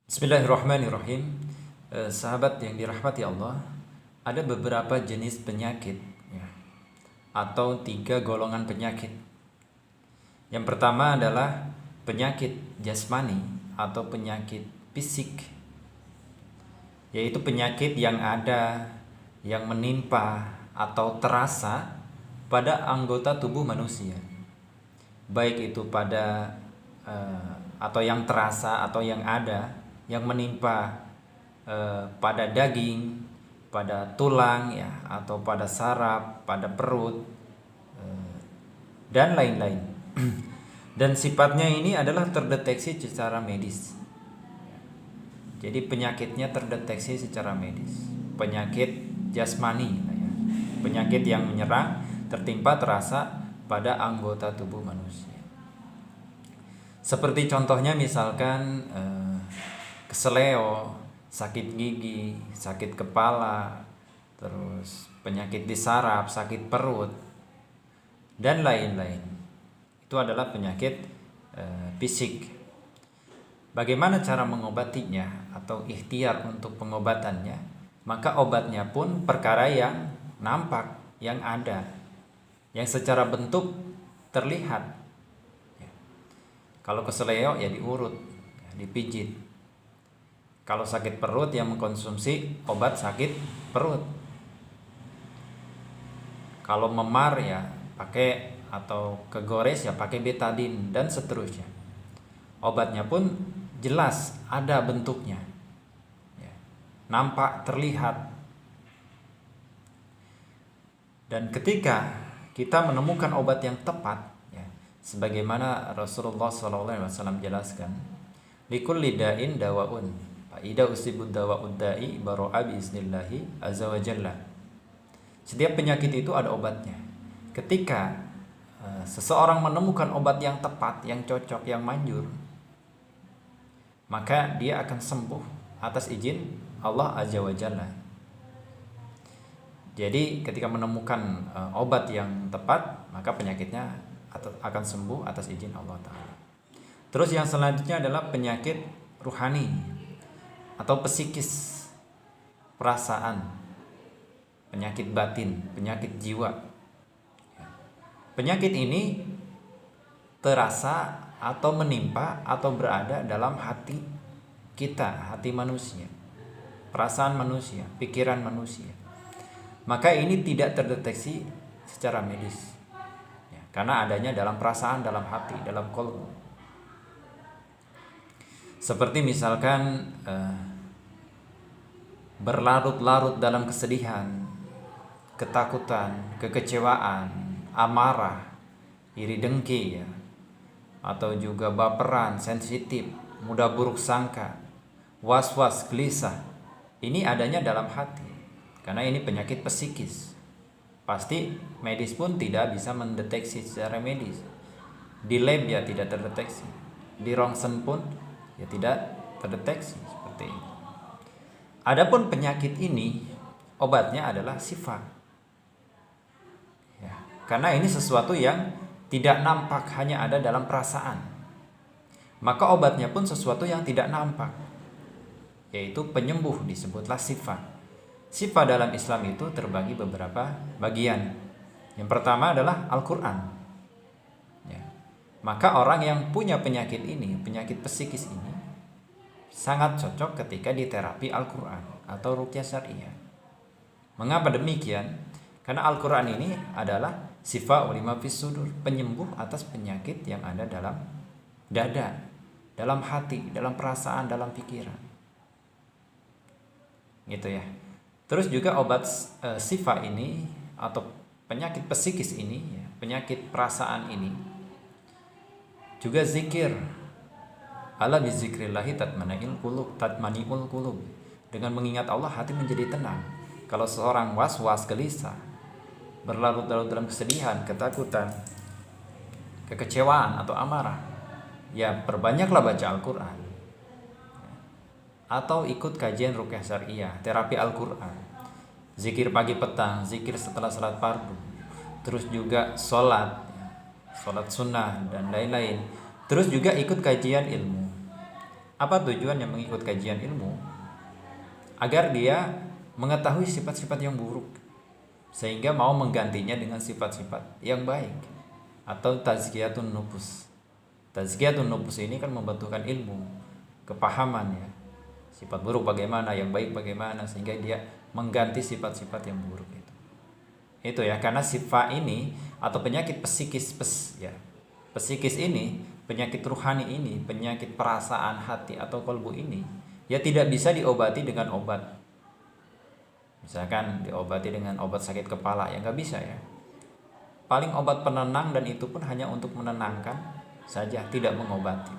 Bismillahirrahmanirrahim. Sahabat yang dirahmati Allah, ada beberapa jenis penyakit ya, atau 3 golongan penyakit. Yang pertama adalah penyakit jasmani atau penyakit fisik, yaitu penyakit yang ada, yang menimpa atau terasa pada anggota tubuh manusia, baik itu pada atau yang terasa atau yang ada, yang menimpa pada daging, pada tulang ya, atau pada saraf, pada perut, dan lain-lain. Dan sifatnya ini adalah terdeteksi secara medis. Jadi penyakitnya terdeteksi secara medis. Penyakit jasmani ya. Penyakit yang menyerang, tertimpa, terasa pada anggota tubuh manusia. Seperti contohnya misalkan keseleo, sakit gigi, sakit kepala, terus penyakit di saraf, sakit perut, dan lain-lain. Itu adalah penyakit fisik. Bagaimana cara mengobatinya atau ikhtiar untuk pengobatannya? Maka obatnya pun perkara yang nampak, yang ada, yang secara bentuk terlihat. Kalau keseleo ya diurut, ya dipijit. Kalau sakit perut ya mengkonsumsi obat sakit perut. Kalau memar ya pakai, atau kegores ya pakai betadine dan seterusnya. Obatnya pun jelas ada bentuknya, ya, nampak, terlihat. Dan ketika kita menemukan obat yang tepat, sebagaimana Rasulullah SAW jelaskan, likulli da'in dawa'un, fa idza usibud dawa'ud da'i baro'a biiznillahi azza wa jalla. Setiap penyakit itu ada obatnya. Ketika seseorang menemukan obat yang tepat, yang cocok, yang manjur, maka dia akan sembuh atas izin Allah azza wa jalla. Jadi ketika menemukan obat yang tepat, maka penyakitnya akan sembuh atas izin Allah Ta'ala. Terus yang selanjutnya adalah penyakit ruhani atau psikis, perasaan, penyakit batin, penyakit jiwa. Penyakit ini terasa atau menimpa atau berada dalam hati kita, hati manusia, perasaan manusia, pikiran manusia. Maka ini tidak terdeteksi secara medis, karena adanya dalam perasaan, dalam hati, dalam qalbu. Seperti misalkan berlarut-larut dalam kesedihan, ketakutan, kekecewaan, amarah, iri dengki ya, atau juga baperan, sensitif, mudah buruk sangka, was-was, gelisah. Ini adanya dalam hati, karena ini penyakit psikis. Pasti medis pun tidak bisa mendeteksi secara medis. Di lab ya tidak terdeteksi, di rongsen pun ya tidak terdeteksi seperti ini. Adapun penyakit ini obatnya adalah sifat, ya, karena ini sesuatu yang tidak nampak, hanya ada dalam perasaan. Maka obatnya pun sesuatu yang tidak nampak, yaitu penyembuh, disebutlah sifat. Sifat dalam Islam itu terbagi beberapa bagian. Yang pertama adalah Al-Quran ya. Maka orang yang punya penyakit ini, penyakit psikis ini, sangat cocok ketika diterapi Al-Quran atau ruqyah syariah. Mengapa demikian? Karena Al-Quran ini adalah sifa'u lima fis sudur, penyembuh atas penyakit yang ada dalam dada, dalam hati, dalam perasaan, dalam pikiran. Gitu ya. Terus juga obat sifa ini atau penyakit psikis ini, ya, penyakit perasaan ini, juga zikir. Ala bizikrillahi tatmani'ul qulub. Dengan mengingat Allah hati menjadi tenang. Kalau seorang was-was, gelisah, berlarut-larut dalam kesedihan, ketakutan, kekecewaan atau amarah, ya perbanyaklah baca Al-Quran, atau ikut kajian ruqyah syariah, terapi Al-Quran, zikir pagi petang, zikir setelah salat fardu, terus juga sholat sunnah dan lain-lain. Terus juga ikut kajian ilmu, Apa tujuannya mengikut kajian ilmu? Agar dia mengetahui sifat-sifat yang buruk, sehingga mau menggantinya dengan sifat-sifat yang baik, atau tazkiyatun nufus. Tazkiyatun nufus ini kan membutuhkan ilmu, kepahaman ya. Sifat buruk bagaimana, yang baik bagaimana, sehingga dia mengganti sifat-sifat yang buruk itu. Itu ya, karena sifat ini atau penyakit psikis psikis ini, penyakit ruhani ini, penyakit perasaan hati atau kolbu ini, ya tidak bisa diobati dengan obat. Misalkan diobati dengan obat sakit kepala, ya nggak bisa ya. Paling obat penenang, dan itu pun hanya untuk menenangkan saja, tidak mengobati.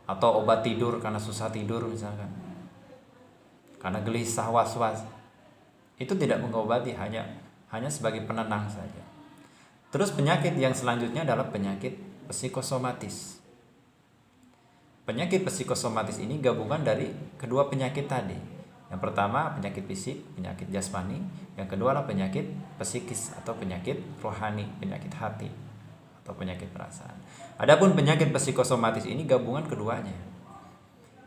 Atau obat tidur karena susah tidur misalkan, karena gelisah, was-was, itu tidak mengobati, hanya sebagai penenang saja. Terus penyakit yang selanjutnya adalah penyakit psikosomatis. Penyakit psikosomatis ini gabungan dari kedua penyakit tadi. Yang pertama penyakit fisik, penyakit jasmani. Yang kedua adalah penyakit psikis atau penyakit rohani, penyakit hati atau penyakit perasaan. Adapun penyakit psikosomatis ini gabungan keduanya.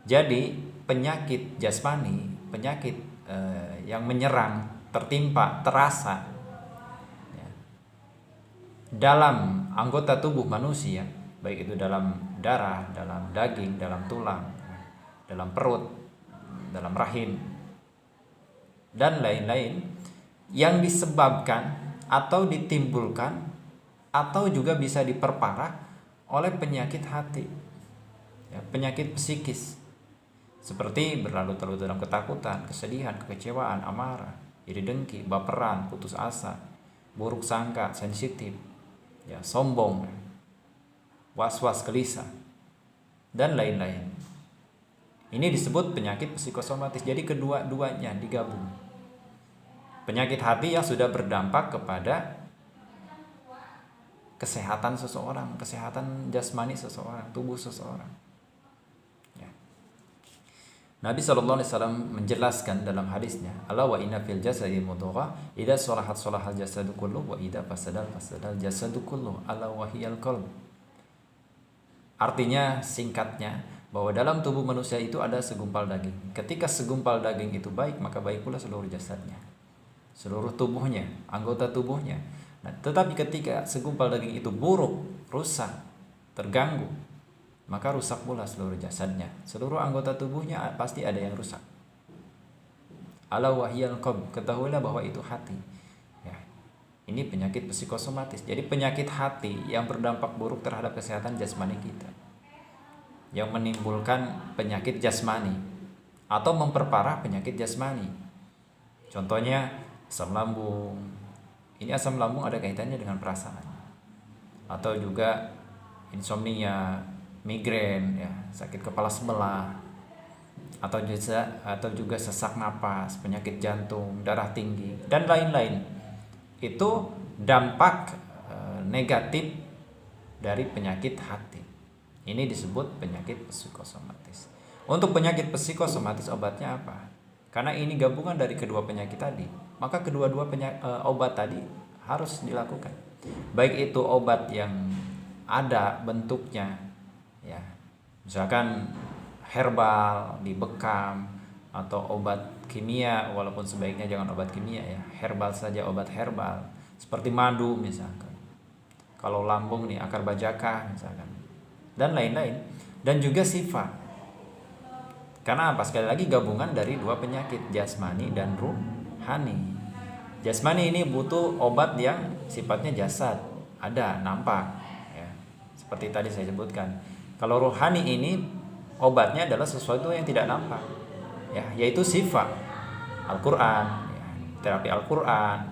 Jadi penyakit jasmani, penyakit yang menyerang, tertimpa, terasa dalam anggota tubuh manusia, baik itu dalam darah, dalam daging, dalam tulang, dalam perut, dalam rahim, dan lain-lain, yang disebabkan atau ditimbulkan atau juga bisa diperparah oleh penyakit hati ya, penyakit psikis, seperti berlarut-larut dalam ketakutan, kesedihan, kekecewaan, amarah, iri dengki, baperan, putus asa, buruk sangka, sensitif ya, sombong, was-was, gelisah, dan lain-lain. Ini disebut penyakit psikosomatis. Jadi kedua-duanya digabung. Penyakit hati yang sudah berdampak kepada kesehatan seseorang, kesehatan jasmani seseorang, tubuh seseorang ya. Nabi SAW menjelaskan dalam hadisnya, ala wa inna fil jasadi mudghah idza salahat salahal jasadu kulluh wa idza fasadal jasadu kulluh ala wa hiyal qalb. Artinya singkatnya bahwa dalam tubuh manusia itu ada segumpal daging. Ketika segumpal daging itu baik, maka baik pula seluruh jasadnya, seluruh tubuhnya, anggota tubuhnya. Nah, tetapi ketika segumpal daging itu buruk, rusak, terganggu, maka rusak pula seluruh jasadnya, seluruh anggota tubuhnya pasti ada yang rusak. Ala wahyal qalb, ketahuilah bahwa itu hati. Ya, ini penyakit psikosomatis. Jadi penyakit hati yang berdampak buruk terhadap kesehatan jasmani kita, yang menimbulkan penyakit jasmani atau memperparah penyakit jasmani. Contohnya asam lambung. Ini asam lambung ada kaitannya dengan perasaan. Atau juga insomnia, migrain ya, sakit kepala sebelah, atau juga sesak napas, penyakit jantung, darah tinggi, dan lain-lain. Itu dampak negatif dari penyakit hati. Ini disebut penyakit psikosomatis. Untuk penyakit psikosomatis obatnya apa? Karena ini gabungan dari kedua penyakit tadi, maka kedua-dua obat tadi harus dilakukan. Baik itu obat yang ada bentuknya ya, misalkan herbal dibekam, atau obat kimia, walaupun sebaiknya jangan obat kimia ya, herbal saja, obat herbal seperti madu misalkan. Kalau lambung nih akar bajaka misalkan, dan lain-lain. Dan juga sifat. Karena apa? Sekali lagi gabungan dari dua penyakit, jasmani dan ruhani. Jasmani ini butuh obat yang sifatnya jasad, ada, nampak ya. Seperti tadi saya sebutkan. Kalau ruhani ini obatnya adalah sesuatu yang tidak nampak ya, yaitu sifat Al-Quran ya, terapi Al-Quran,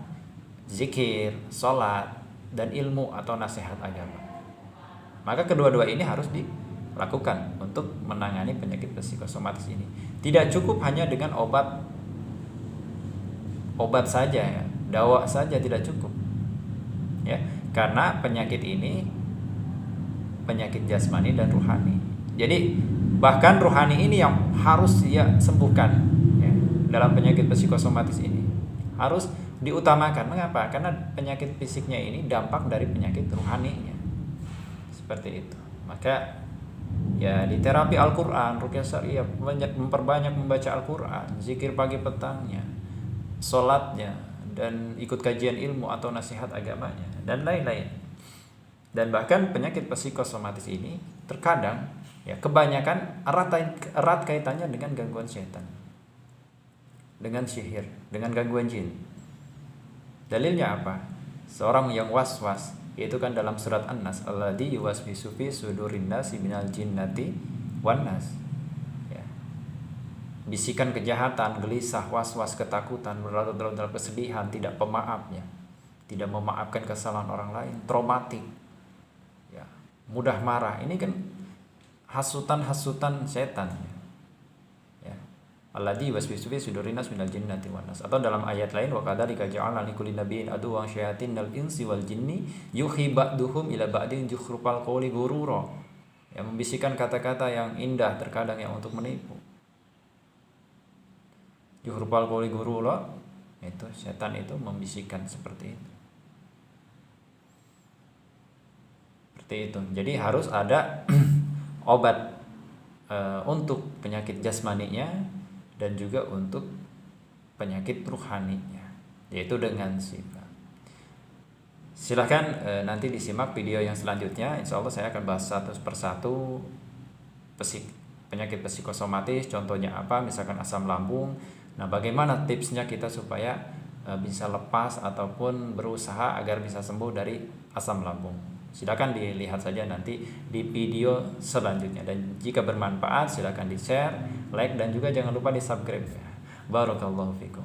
zikir, sholat, dan ilmu atau nasihat agama. Maka kedua-dua ini harus dilakukan untuk menangani penyakit psikosomatis ini. Tidak cukup hanya dengan obat saja ya, dawa saja tidak cukup ya, karena penyakit ini penyakit jasmani dan ruhani. Jadi bahkan ruhani ini yang harus dia sembuhkan ya, dalam penyakit psikosomatis ini harus diutamakan. Mengapa? Karena penyakit fisiknya ini dampak dari penyakit ruhaninya. Seperti itu. Maka ya di terapi Al-Quran, ruqyah syariah, memperbanyak membaca Al-Quran, zikir pagi petangnya, sholatnya, dan ikut kajian ilmu atau nasihat agamanya, dan lain-lain. Dan bahkan penyakit psikosomatis ini terkadang ya kebanyakan erat kaitannya dengan gangguan setan, dengan sihir, dengan gangguan jin. Dalilnya apa? Seorang yang was-was, yaitu kan dalam surat An-Nas, alladzi yuwaswisu fi sudurin nasi minal jinnati wan nas. Ya. Bisikan kejahatan, gelisah, was-was, ketakutan, berlarut-larut dalam kesedihan, tidak pemaafnya, tidak memaafkan kesalahan orang lain, traumatik, ya, mudah marah. Ini kan hasutan-hasutan setan. Ya. Alladzi yuwaswisu fi sudurin nas minal jinnati wan nas. Atau dalam ayat lain, wa kadzalika ja'alna likulli nabiyyin aduwwan syayatinal insi wal jinni yuhi ba'duhum ila ba'din zukhrufal qawli ghurura. Yang membisikkan kata-kata yang indah terkadang yang untuk menipu. Zukhrufal qawli ghurura, itu setan itu membisikkan seperti itu. Seperti itu. Jadi harus ada obat untuk penyakit jasmaninya dan juga untuk penyakit ruhaninya, yaitu dengan sifat. Silahkan nanti disimak video yang selanjutnya. Insya Allah saya akan bahas satu persatu penyakit psikosomatis, contohnya apa, misalkan asam lambung. Nah, bagaimana tipsnya kita supaya bisa lepas ataupun berusaha agar bisa sembuh dari asam lambung. Silakan dilihat saja nanti di video selanjutnya, dan jika bermanfaat silakan di-share, like, dan juga jangan lupa di-subscribe. Barakallahu fikum.